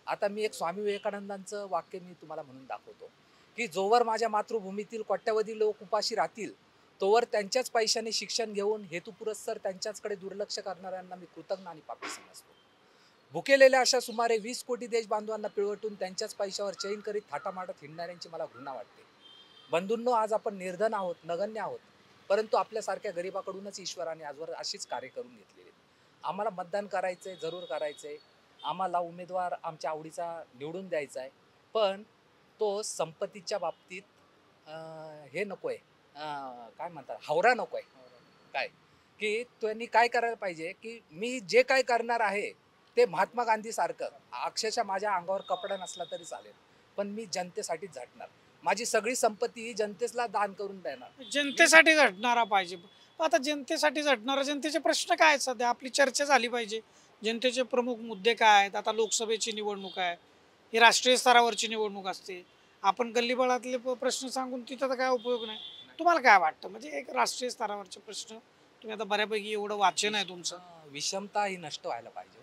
आता मी एक स्वामी विवेकानंदांचं वाक्य मी तुम्हाला म्हणून दाखवतो की जोवर माझ्या मातृभूमीतील कोट्यावधी लोक उपाशी राहतील तोवर त्यांच्याच पैशाने शिक्षण घेऊन हेतुपुरस्सर त्यांच्याचकडे दुर्लक्ष करणाऱ्यांना मी कृतज्ञ आणि पापी समजतो. भुकेलेल्या अशा सुमारे 20 कोटी देशबांधवांना पिळवटून त्यांच्याच पैशावर चैन करीत थाटामाटत हिंडणाऱ्यांची मला घृणा वाटते. बंधूंनो, आज आपण निर्धन आहोत, नगण्य आहोत, परंतु आपल्यासारख्या गरीबाकडूनच ईश्वराने आजवर अशीच कार्य करून घेतलेली. आम्हाला मतदान करायचंय, जरूर करायचंय. आम्हाला उमेदवार आमच्या आवडीचा निवडून द्यायचा आहे, पण तो संपत्तीच्या बाबतीत हे नको आहे, काय म्हणतात, हावरा नको आहे. काय की त्यांनी काय करायला पाहिजे की मी जे काय करणार आहे ते महात्मा गांधी सारखं अक्षरशः माझ्या अंगावर कपडा नसला तरी चालेल, पण मी जनतेसाठीच झटणार. माझी सगळी संपत्ती जनतेला दान करून देणार. जनतेसाठी झटणारा पाहिजे. आता जनतेसाठी झटणारा, जनतेचे प्रश्न काय आहेत सध्या, आपली चर्चा झाली पाहिजे. जनतेचे प्रमुख मुद्दे काय आहेत. आता लोकसभेची निवडणूक आहे, ही राष्ट्रीय स्तरावरची निवडणूक असते. आपण गल्लीबळातले प्रश्न सांगून तिथं तर काय उपयोग नाही. तुम्हाला काय वाटतं, म्हणजे एक राष्ट्रीय स्तरावरचे प्रश्न, तुम्ही आता बऱ्यापैकी एवढं वाचन आहे तुमचं. विषमता ही नष्ट व्हायला पाहिजे.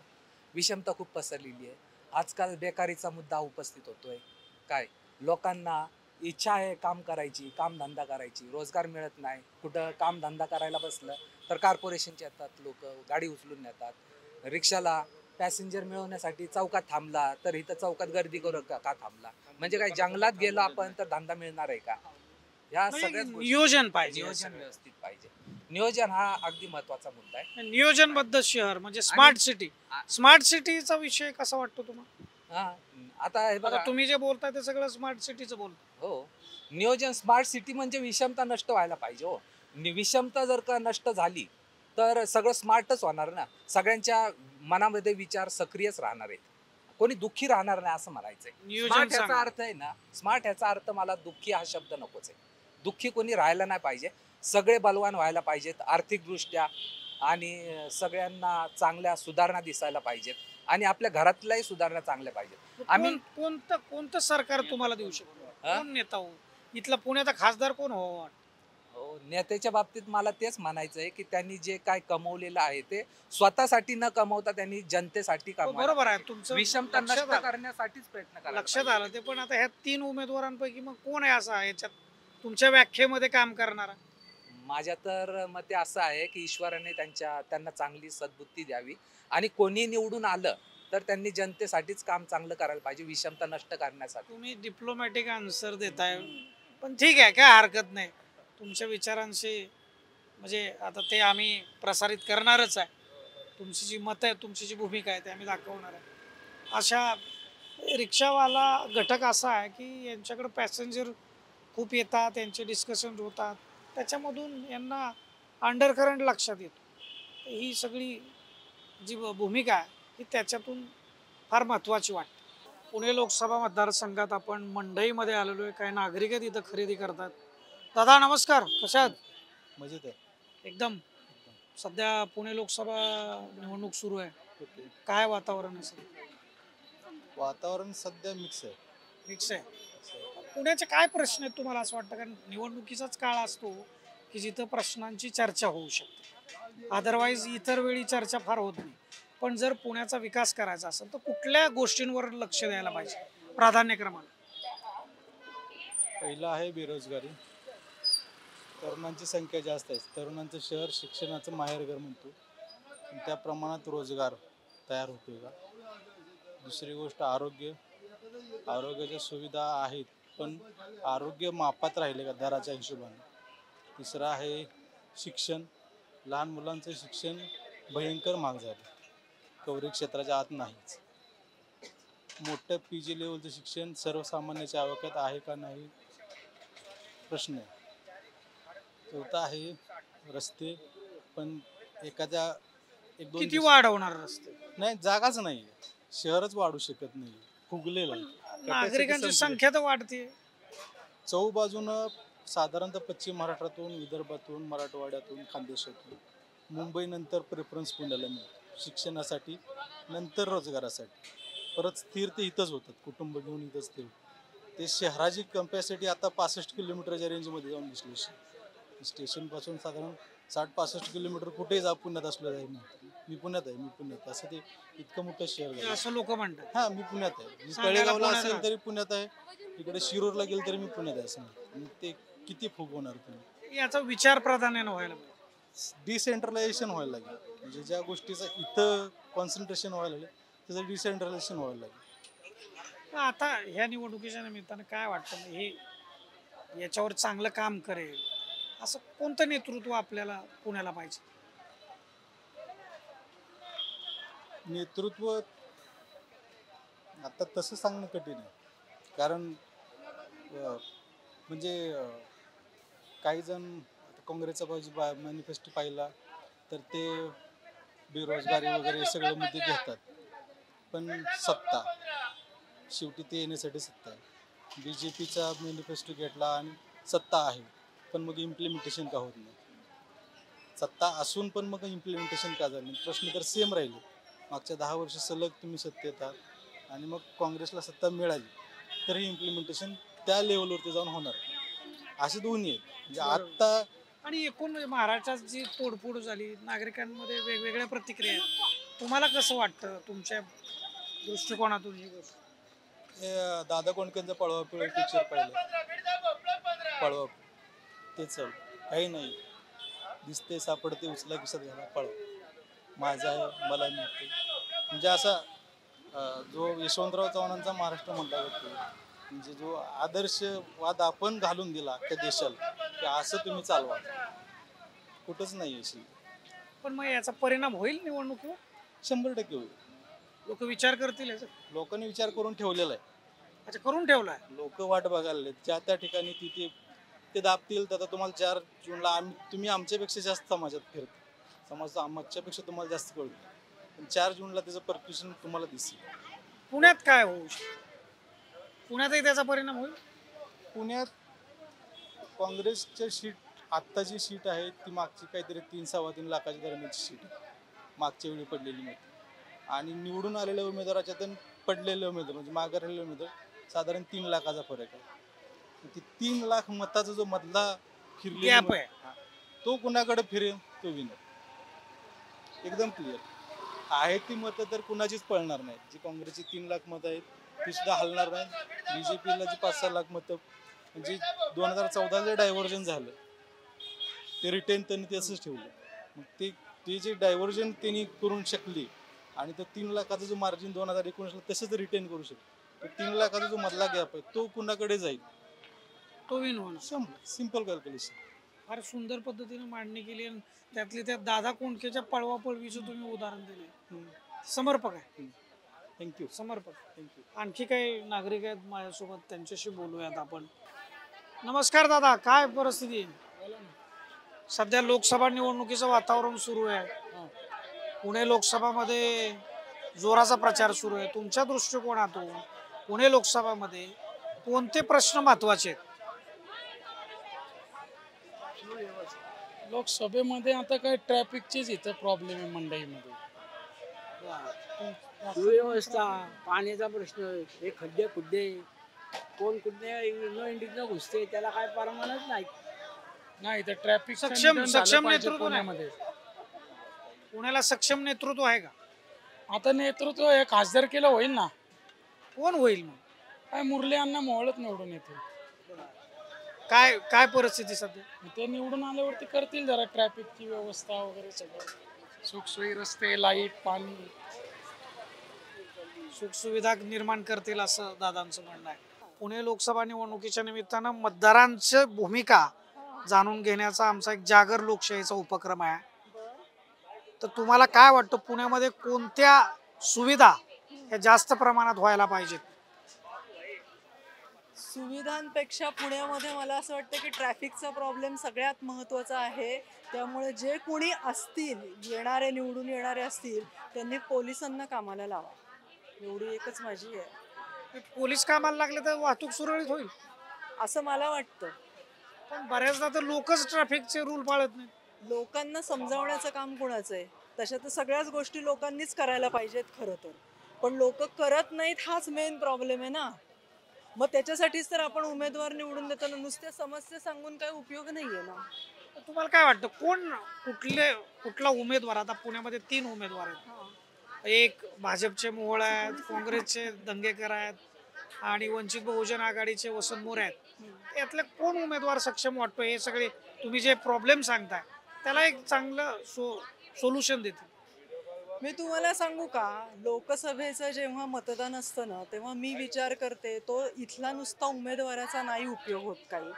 विषमता खूप पसरलेली आहे. आजकाल बेकारीचा मुद्दा उपस्थित होतोय. काय लोकांना इच्छा आहे काम करायची, कामधंदा करायची, रोजगार मिळत नाही. कुठं कामधंदा करायला बसलं तर कॉर्पोरेशनचे येतात लोक, गाडी उचलून नेतात. रिक्षाला पॅसेंजर मिळवण्यासाठी चौकात थांबला तर इथं चौकात गर्दी करू का थांबला. म्हणजे काय जंगलात गेलो आपण तर धंदा मिळणार आहे का? ह्या सगळ्याच नियोजन पाहिजे, नियोजन व्यवस्थित पाहिजे. नियोजन हा अगदी महत्वाचा मुद्दा आहे. नियोजनबद्ध शहर म्हणजे स्मार्ट सिटी. स्मार्ट सिटीचा विषय कसा वाटतो तुम्हाला? आता हे बघा, तुम्ही जे बोलताय ते सगळं स्मार्ट सिटीचं बोलता. हो, नियोजन स्मार्ट सिटी म्हणजे विषमता नष्ट व्हायला पाहिजे. हो, विषमता जर का नष्ट झाली तर सगळं स्मार्टच होणार ना. सगळ्यांच्या मनामध्ये विचार सक्रियच राहणार आहेत, कोणी दुःखी राहणार नाही असं म्हणायचंय. स्मार्ट ह्याचा अर्थ आहे ना, स्मार्ट ह्याचा अर्थ मला दुःखी हा शब्द नकोच आहे. दुःखी कोणी राहायला नाही पाहिजे. सगळे बलवान व्हायला पाहिजेत आर्थिकदृष्ट्या आणि सगळ्यांना चांगल्या सुधारणा दिसायला पाहिजेत आणि आपल्या घरातल्याही सुधारणा चांगल्या पाहिजेत. आम्ही कोणतं सरकार तुम्हाला देऊ शकतो? कोण नेता हो इथला पुण्याचा खासदार कोण हो? नेत्याच्या बाबतीत मला तेच म्हणायचं आहे की त्यांनी जे काय कमवलेलं आहे ते स्वतःसाठी न कमवता त्यांनी जनतेसाठी कमवलं. बरोबर आहे तुमचं. विषमता नष्ट करण्यासाठीच प्रयत्न करा. लक्षात आलं ते. पण आता ह्या 3 उमेदवारांपैकी मग कोण आहे असा याच्यात तुमच्या व्याख्येमध्ये काम करणारा? माझ्या तर मते असं आहे की ईश्वराने त्यांना चांगली सद्बुद्धी द्यावी आणि कोणी निवडून आलं तर त्यांनी जनतेसाठीच काम चांगलं करायला पाहिजे, विषमता नष्ट करण्यासाठी. तुम्ही डिप्लोमॅटिक आन्सर देताय, पण ठीक आहे, काय हरकत नाही. तुमच्या विचारांशी म्हणजे आता ते आम्ही प्रसारित करणारच आहे. तुमची जी मतं आहे, तुमची जी भूमिका आहे ते आम्ही दाखवणार आहे. अशा रिक्षावाला घटक असा आहे की यांच्याकडे पॅसेंजर खूप येतात, यांचे डिस्कशन होतात, त्याच्यामधून यांना अंडरकरंट लक्षात येतो. ही सगळी जी भूमिका आहे ही त्याच्यातून फार महत्त्वाची वाटते. पुणे लोकसभा मतदारसंघात आपण मंडईमध्ये आलेलो आहे. काही नागरिक आहेत इथं खरेदी करतात. दादा नमस्कार, कशा आहात? मजेत आहे एकदम. सध्या पुणे लोकसभा निवडणूक सुरू आहे, काय वातावरण आहे सध्या? वातावरण सध्या मिक्स आहे. मिक्स आहे. पुण्याचे काय प्रश्न आहेत तुम्हाला असं वाटतं? कारण निवडणुकीचाच काळ असतो की जिथं प्रश्नांची चर्चा होऊ शकते. अदरवाईज इतर वेळी चर्चा फार होत नाही. पण जर पुण्याचा विकास करायचा असेल तर कुठल्या गोष्टींवर लक्ष द्यायला पाहिजे प्राधान्यक्रमाने? पहिलं आहे बेरोजगारी. तरुणांची संख्या जास्त आहे. तरुणांचं शहर शिक्षणाचं माहेरघर म्हणतो, पण त्या प्रमाणात रोजगार तयार होतोय का? दुसरी गोष्ट आरोग्य. आरोग्याच्या सुविधा आहेत पण आरोग्य मापात राहिले का दराच्या हिशोबाने? तिसरं आहे शिक्षण. लहान मुलांचं शिक्षण भयंकर महाग झालं, कवरी क्षेत्राच्या आत नाहीच. मोठं PG लेवलचं शिक्षण सर्वसामान्याच्या आवाक्यात आहे का नाही प्रश्न आहे. चौथा आहे रस्ते, पण एखाद्या एक दोन किती दिवस- वाढवणार रस्ते? नाही, जागाच नाही. शहरच वाढू शकत नाही, फुगलेलं आहे. Capacity नागरिकांची संपली. संख्या तर वाढते. चौबाजूनं साधारणतः पश्चिम महाराष्ट्रातून, विदर्भातून, मराठवाड्यातून, खानदेशातून, मुंबईनंतर प्रेफरन्स पुण्याला मिळतो शिक्षणासाठी, नंतर रोजगारासाठी. परत स्थिर ते इथंच होतात, कुटुंब घेऊन इथंच स्थिर होतात. ते शहराची कॅपॅसिटी आता 65 किलोमीटरच्या रेंजमध्ये जाऊन दिसली. स्टेशनपासून साधारण 60-65 किलोमीटर कुठेही जा, पुण्यात असलं जाईल ना, मी पुण्यात आहे, असं ते इतकं मोठं शहर झालं. असं लोक म्हणतात. हा, मी पुण्यात आहे. मी सांगायला तळेगावला पुण्यात असेल राहा. तरी पुण्यात आहे, इकडे शिरूरला गेलं तरी मी पुण्यात आहे असं म्हणतात. मग ते किती फूक होणार तुम्ही? याचा विचार प्राधान्यानं व्हायला पाहिजे. डिसेंट्रलायझेशन व्हायला लागेल. म्हणजे ज्या गोष्टीचं इथं कॉन्सन्ट्रेशन व्हायला लागेल त्याचं डिसेंट्रलायझेशन व्हायला लागेल. आता ह्या निवडणुकीच्या निमित्तानं काय वाटतं, हे याच्यावर चांगलं काम करेल असं कोणतं नेतृत्व आपल्याला पुण्याला पाहिजे? नेतृत्व आता तसं सांगणं कठीण आहे. कारण काही जण आता काँग्रेसचा बाजू मॅनिफेस्टो पाहिला तर ते बेरोजगारी वगैरे हे सगळे मुद्दे घेतात. पण सत्ता शेवटी ते येण्यासाठी सत्ता आहे. BJPचा मॅनिफेस्टो घेतला आणि सत्ता आहे, पण मग इम्प्लिमेंटेशन का होत नाही? सत्ता असून पण मग इम्प्लिमेंटेशन का झालं नाही? प्रश्न तर सेम राहिले. मागच्या 10 वर्ष सलग तुम्ही सत्तेत आहात आणि मग काँग्रेसला सत्ता मिळाली तरी इम्प्लिमेंटेशन त्या लेवलवरती जाऊन होणार. असे दोन्ही आहेत. म्हणजे आत्ता आणि एकूण महाराष्ट्रात जी तोडफोड झाली, नागरिकांमध्ये वेगवेगळ्या प्रतिक्रिया आहेत. तुम्हाला कसं वाटतं तुमच्या दृष्टिकोनातून ही गोष्ट? दादा कोंडकेंचा पळवा पिक्चर पाहिलं, पळवा तेच काही नाही, दिसते सापडते उचला खिशात घाला पळवा, माझा आहे मला मिळते. म्हणजे असा जो यशवंतराव चव्हाणांचा महाराष्ट्र म्हटला जातो, म्हणजे जो आदर्शवाद आपण घालून दिला त्या देशाला की असं तुम्ही चालवा, कुठंच नाही अशी. पण मग याचा परिणाम होईल निवडणुकीवर? 100% होईल. लोक विचार करतील याचा? लोकांनी विचार करून ठेवलेला आहे. अच्छा, करून ठेवलाय. लोक वाट बघायला ज्या त्या ठिकाणी तिथे ते दाबतील. तर आता तुम्हाला 4 जूनला तुम्ही आमच्यापेक्षा जास्त समाजात फिरता, समाज आमच्यापेक्षा तुम्हाला जास्त कळतो, पण 4 जूनला त्याचं परक्युशन तुम्हाला दिसेल. पुण्यात काय होऊ शकतं? पुण्यातही त्याचा परिणाम होईल? पुण्यात काँग्रेसच्या सीट, आत्ताची सीट आहे ती मागची काहीतरी 3-3.25 लाखाच्या दरम्यानची सीट आहे, मागच्या वेळी पडलेली मत. आणि निवडून आलेल्या उमेदवाराच्या तर पडलेले उमेदवार म्हणजे मागे राहिलेले उमेदवार साधारण 3 लाखाचा फरक आहे. ती 3 लाख मताचा जो मधला गॅप आहे, तो कुणाकडे फिरेल तो विनर. एकदम क्लिअर आहे. ती मतं तर कुणाचीच पळणार नाही. जी काँग्रेसची 3 लाख मतं आहेत ती सुद्धा हलणार नाही. BJPला जी 5-6 लाख मतं म्हणजे 2014 जे डायव्हर्जन झालं ते रिटेन त्यांनी तसंच ठेवलं. मग ते जे डायव्हर्जन त्यांनी करून शकली आणि तो 3 लाखाचा जो मार्जिन 2019ला तसंच रिटेन करू शकतो. तो 3 लाखाचा जो मधला गॅप आहे तो कुणाकडे जाईल तो विन होणार. Simple calculation. फार सुंदर पद्धतीने मांडणी केली आणि त्यातली त्या दादा कोंडकेच्या पळवापळवीचं तुम्ही उदाहरण दिले. समर्पक आहे. थँक्यू. समर्पक. थँक्यू. आणखी काही नागरिक आहेत माझ्यासोबत, त्यांच्याशी बोलूयात आपण. नमस्कार दादा, काय परिस्थिती? सध्या लोकसभा निवडणुकीचं वातावरण सुरू आहे. पुणे लोकसभामध्ये जोराचा प्रचार सुरू आहे. तुमच्या दृष्टिकोनातून पुणे लोकसभामध्ये कोणते प्रश्न महत्वाचे आहेत? लोकसभेमध्ये आता काय ट्रॅफिकचेच इथं प्रॉब्लेम आहे मंडईमध्ये. सुव्यवस्था, पाण्याचा प्रश्न, हे खड्डे खुड्डे, कोण कुठे न इंडिकनं घुसते त्याला काय परमानच नाही. नाही तर ट्रॅफिक सक्षम नेतृत्व नाही. पुण्याला सक्षम नेतृत्व आहे का? आता नेतृत्व हे खासदार केलं होईल ना. कोण होईल मग? काय मुरली अण्णा मोहोळच निवडून येतील. काय काय परिस्थिती सध्या? ते निवडून आल्यावरती करतील जरा ट्रॅफिकची व्यवस्था वगैरे सगळं, सुखसोयी, रस्ते, लाईट, पाणी, सुखसुविधा निर्माण करतील असं दादांचं म्हणणं आहे. पुणे लोकसभा निवडणुकीच्या निमित्तानं मतदारांची भूमिका जाणून घेण्याचा आमचा एक जागर लोकशाहीचा उपक्रम आहे. तर तुम्हाला काय वाटतं पुण्यामध्ये कोणत्या सुविधा ह्या जास्त प्रमाणात व्हायला पाहिजेत? सुविधांपेक्षा पुण्यामध्ये मला असं वाटतं की ट्रॅफिकचा प्रॉब्लेम सगळ्यात महत्त्वाचा आहे. त्यामुळे जे कोणी असतील, निवडून येणारे असतील, त्यांनी पोलिसांना कामाला लावा. एवढी एकच माझी आहे. पोलीस कामाला लागले तर वाहतूक सुरळीत होईल असं मला वाटतं. पण बऱ्याचदा तर लोकच ट्रॅफिकचे रूल पाळत नाही. लोकांना समजावण्याचं काम कोणाचं आहे? तशा तर सगळ्याच गोष्टी लोकांनीच करायला पाहिजेत खरं तर. पण लोक करत नाहीत, हाच मेन प्रॉब्लेम आहे ना. मग त्याच्यासाठीच तर आपण उमेदवार निवडून देताना नुसत्या समस्या सांगून काही उपयोग नाहीये ना. तुम्हाला काय वाटतं कुठला उमेदवार, आता पुण्यामध्ये 3 उमेदवार आहेत, एक भाजपचे मोहोळ आहेत, काँग्रेसचे दंगेकर आहेत आणि वंचित बहुजन आघाडीचे वसंत मोरे आहेत, यातले कोण उमेदवार सक्षम वाटतो? हे सगळे तुम्ही जे प्रॉब्लेम सांगताय त्याला एक चांगलं सोल्युशन देतील. मी तुम्हाला सांगू का, लोकसभेचं जेव्हा मतदान असतं ना, तेव्हा मी विचार करते तो इथला नुसता उमेदवाराचा नाही उपयोग होत काही.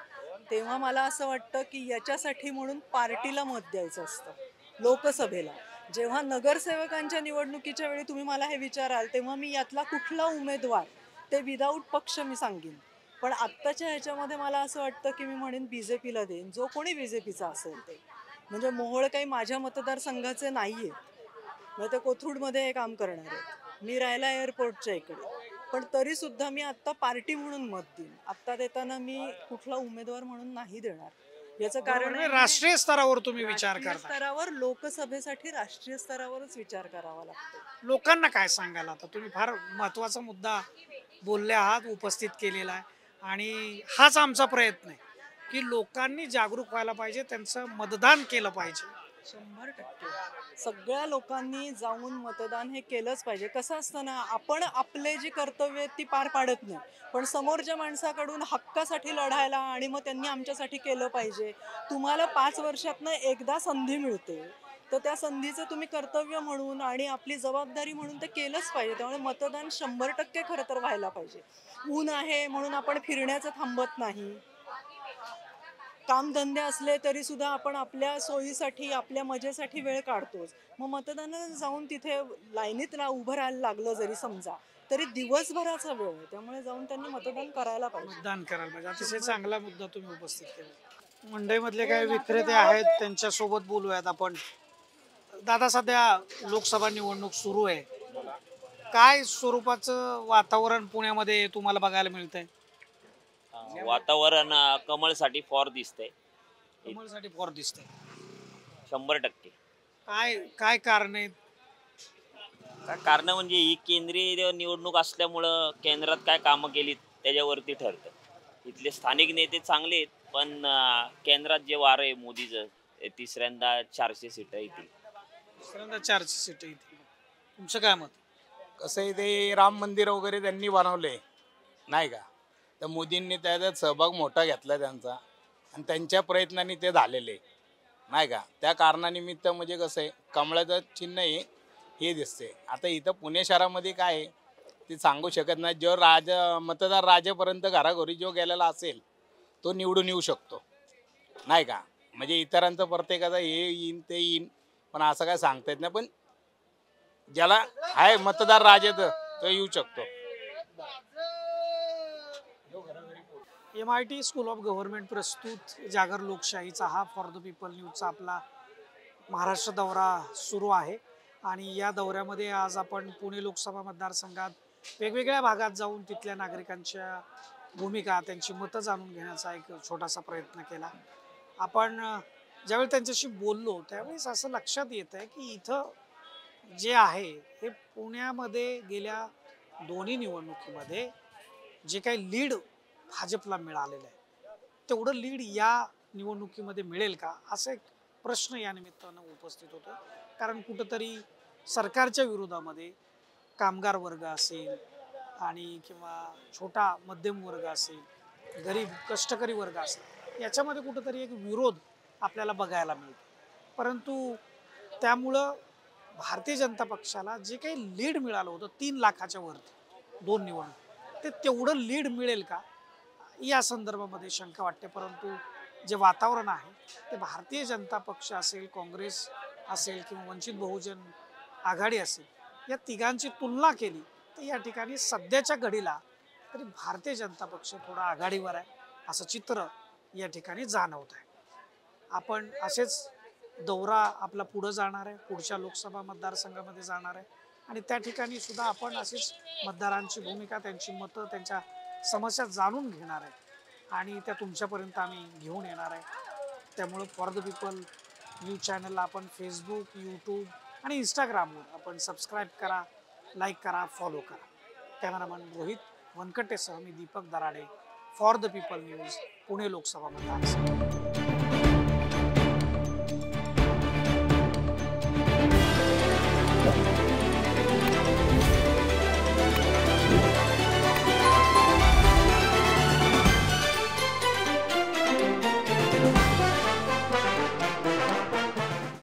तेव्हा मला असं वाटतं की याच्यासाठी म्हणून पार्टीला मत द्यायचं असतं. लोकसभेला जेव्हा नगरसेवकांच्या निवडणुकीच्या वेळी तुम्ही मला हे विचाराल, तेव्हा मी यातला कुठला उमेदवार ते विदाऊट पक्ष मी सांगेन. पण आत्ताच्या ह्याच्यामध्ये मला असं वाटतं की मी म्हणेन BJPला देईन, जो कोणी BJPचा असेल ते. म्हणजे मोहोळ काही माझ्या मतदारसंघाचे नाही आहेत, मग ते कोथरूडमध्ये हे काम करणार आहेत. मी राहायला एअरपोर्टच्या इकडे, पण तरी सुद्धा मी आत्ता पार्टी म्हणून मत देईन. आत्ता देताना मी कुठला उमेदवार म्हणून नाही देणार. याचं कारण आहे राष्ट्रीय स्तरावर तुम्ही विचार राष्ट्रीय करता, स्तरावर, लोकसभेसाठी राष्ट्रीय स्तरावरच विचार करावा लागतो. लोकांना काय सांगाल? आता तुम्ही फार महत्वाचा मुद्दा बोलले आहात, उपस्थित केलेला आहे, आणि हाच आमचा प्रयत्न आहे की लोकांनी जागरूक व्हायला पाहिजे, त्यांचं मतदान केलं पाहिजे. 100% सगळ्या लोकांनी जाऊन मतदान हे केलंच पाहिजे. कसं असतं ना, आपण आपले जी कर्तव्य आहेत ती पार पाडत नाही, पण समोरच्या माणसाकडून हक्कासाठी लढायला आणि मग त्यांनी आमच्यासाठी केलं पाहिजे. तुम्हाला 5 वर्षातनं एकदा संधी मिळते, तर त्या संधीचं तुम्ही कर्तव्य म्हणून आणि आपली जबाबदारी म्हणून ते केलंच पाहिजे. त्यामुळे मतदान 100% खरं तर व्हायला पाहिजे. ऊन आहे म्हणून आपण फिरण्याचं थांबत नाही. कामधंदे असले तरी सुद्धा आपण आपल्या सोयीसाठी, आपल्या मजेसाठी वेळ काढतोच. मग मतदानाला जाऊन तिथे लाईनीत उभं राहायला लागलं जरी समजा, तरी दिवसभराचा वेळ आहे. त्यामुळे जाऊन त्यांनी मतदान करायला पाहिजे. मतदान करायला पाहिजे. अतिशय चांगला मुद्दा तुम्ही उपस्थित केला. मंडईमधले काही विक्रेते आहेत त्यांच्यासोबत बोलूयात आपण. दादा, सध्या लोकसभा निवडणूक सुरू आहे, काय स्वरूपाचं वातावरण पुण्यामध्ये तुम्हाला बघायला मिळतंय? वातावरण कमळसाठी फॉर दिसतंय. कमळसाठी फॉर दिसतंय 100%. काय कारण आहेत? कारण म्हणजे ही केंद्रीय निवडणूक असल्यामुळं केंद्रात काय कामं केली त्याच्यावरती ठरतं. इथले स्थानिक नेते चांगले आहेत, पण केंद्रात जे वारं आहे मोदीचं, तिसऱ्यांदा 400 सीटं येतील. तिसऱ्यांदा 400 सीटं येतील. तुमचं काय मत? कसं आहे, ते राम मंदिर वगैरे त्यांनी बनवले नाही का, तर मोदींनी त्याच्यात सहभाग मोठा घेतला त्यांचा, आणि त्यांच्या प्रयत्नांनी ते झालेले नाही का. त्या कारणानिमित्त म्हणजे कसं आहे, कमळाचं चिन्ह हे दिसते. आता इथं पुणे शहरामध्ये काय आहे ते सांगू शकत नाही. जो मतदार राजापर्यंत घराघरी जो गेलेला असेल तो निवडून येऊ शकतो नाही का. म्हणजे इतरांचं प्रत्येकाचं हे येईन ते येईन, पण असं काय सांगता येत नाही. पण ज्याला आहे मतदार राजा तो येऊ शकतो. MIT स्कूल ऑफ गव्हर्नमेंट प्रस्तुत जागर लोकशाहीचा हा फॉर द पीपल न्यूजचा आपला महाराष्ट्र दौरा सुरू आहे, आणि या दौऱ्यामध्ये आज आपण पुणे लोकसभा मतदारसंघात वेगवेगळ्या भागात जाऊन तिथल्या नागरिकांच्या भूमिका, त्यांची मतं जाणून घेण्याचा एक छोटासा प्रयत्न केला. आपण ज्यावेळी त्यांच्याशी बोललो त्यावेळेस असं लक्षात येत आहे की इथं जे आहे हे पुण्यामध्ये गेल्या दोन्ही निवडणुकीमध्ये जे काही लीड भाजपला मिळालेलं आहे, तेवढं लीड या निवडणुकीमध्ये मिळेल का, असा एक प्रश्न या निमित्तानं उपस्थित होतो. कारण कुठंतरी सरकारच्या विरोधामध्ये कामगार वर्ग असेल आणि किंवा छोटा मध्यम वर्ग असेल, गरीब कष्टकरी वर्ग असेल, याच्यामध्ये कुठंतरी एक विरोध आपल्याला बघायला मिळतो. परंतु त्यामुळं भारतीय जनता पक्षाला जे काही लीड मिळालं होतं 3 लाखाच्या वरती 2 निवडणूक, ते तेवढं लीड मिळेल का या संदर्भामध्ये शंका वाटते. परंतु जे वातावरण आहे ते भारतीय जनता पक्ष असेल, काँग्रेस असेल किंवा वंचित बहुजन आघाडी असेल, या तिघांची तुलना केली तर या ठिकाणी सध्याच्या घडीला तरी भारतीय जनता पक्ष थोडा आघाडीवर आहे असं चित्र या ठिकाणी जाणवत आहे. आपण असेच दौरा आपला पुढं जाणार आहे, पुढच्या लोकसभा मतदारसंघामध्ये जाणार आहे आणि त्या ठिकाणी सुद्धा आपण अशीच मतदारांची भूमिका, त्यांची मतं, त्यांच्या समस्या जाणून घेणार आहे आणि त्या तुमच्यापर्यंत आम्ही घेऊन येणार आहे. त्यामुळं फॉर द पीपल न्यूज चॅनलला आपण फेसबुक, यूट्यूब आणि इंस्टाग्रामवर आपण सबस्क्राईब करा, लाईक करा, फॉलो करा. कॅमेरामन रोहित वनकटेसह मी Deepak Darade, for the people news, Pune Lok Sabha मतदारसंघ.